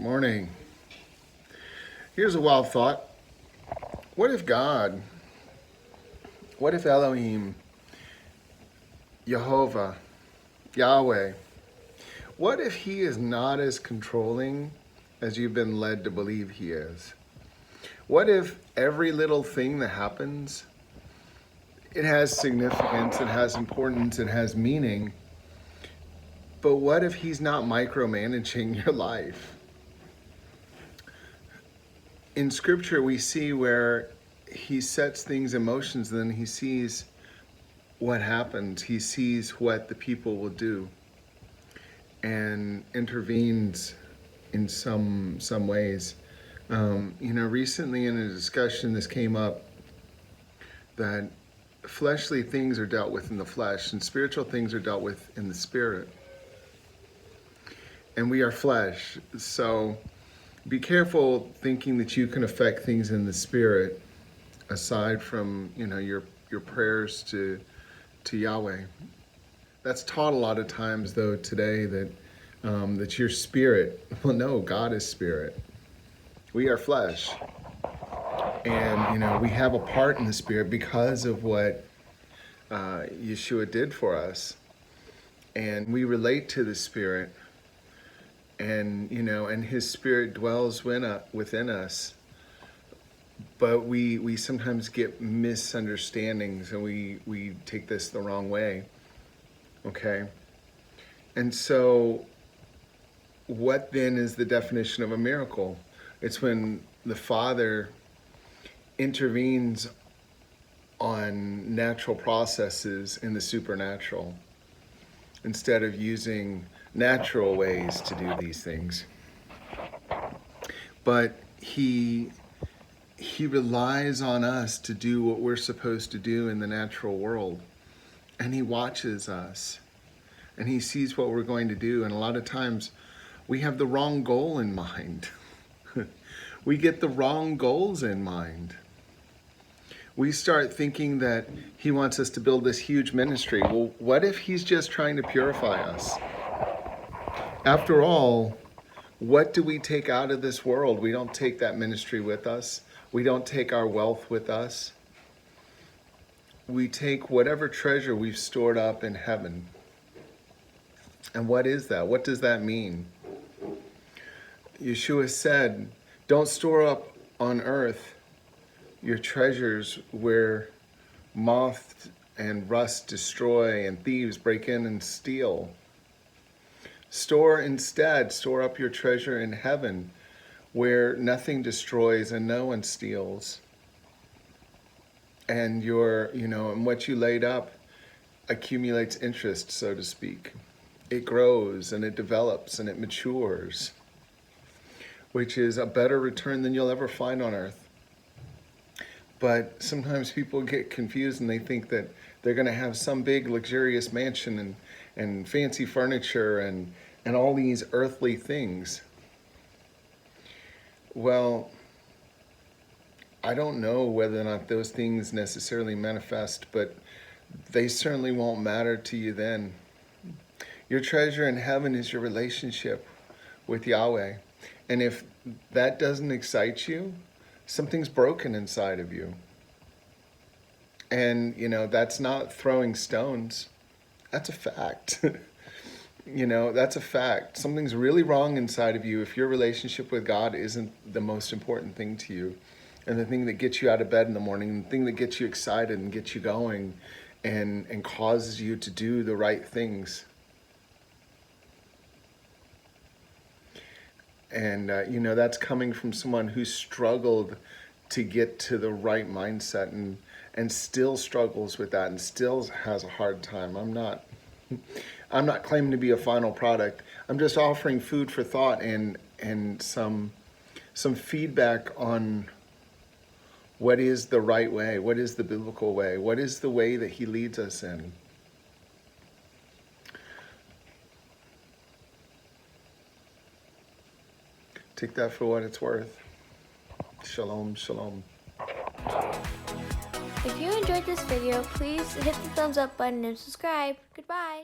Morning. Here's a wild thought. What if God, what if Elohim, Jehovah, Yahweh, what if he is not as controlling as you've been led to believe he is? What if every little thing that happens, it has significance, it has importance, it has meaning, but what if he's not micromanaging your life? In scripture, we see where he sets things in motion, then he sees what happens. He sees what the people will do and intervenes in some ways. Recently in a discussion, this came up that fleshly things are dealt with in the flesh and spiritual things are dealt with in the spirit. And we are flesh, so be careful thinking that you can affect things in the spirit aside from, your prayers to Yahweh. That's taught a lot of times though today that your spirit. Well, no, God is spirit. We are flesh. And we have a part in the spirit because of what Yeshua did for us. And we relate to the spirit. And his spirit dwells within us, but we sometimes get misunderstandings and we take this the wrong way. Okay, and so what then is the definition of a miracle? It's when the Father intervenes on natural processes in the supernatural instead of using natural ways to do these things. But he relies on us to do what we're supposed to do in the natural world. And he watches us. And he sees what we're going to do. And a lot of times we have the wrong goal in mind. We get the wrong goals in mind. We start thinking that he wants us to build this huge ministry. Well, what if he's just trying to purify us? After all, what do we take out of this world? We don't take that ministry with us. We don't take our wealth with us. We take whatever treasure we've stored up in heaven. And what is that? What does that mean? Yeshua said, don't store up on earth your treasures where moth and rust destroy and thieves break in and steal. Store up your treasure in heaven where nothing destroys and no one steals. And and what you laid up accumulates interest, so to speak. It grows and it develops and it matures, which is a better return than you'll ever find on earth. But sometimes people get confused and they think that they're going to have some big luxurious mansion and fancy furniture and all these earthly things. Well, I don't know whether or not those things necessarily manifest, but they certainly won't matter to you then. Your treasure in heaven is your relationship with Yahweh. And if that doesn't excite you, something's broken inside of you. And, that's not throwing stones. That's a fact. That's a fact. Something's really wrong inside of you if your relationship with God isn't the most important thing to you. And the thing that gets you out of bed in the morning, the thing that gets you excited and gets you going and causes you to do the right things. And, that's coming from someone who struggled to get to the right mindset and still struggles with that and still has a hard time. I'm not claiming to be a final product. I'm just offering food for thought and some feedback on what is the right way, what is the biblical way, what is the way that he leads us in. Take that for what it's worth. Shalom, shalom. If you enjoyed this video, please hit the thumbs up button and subscribe. Goodbye.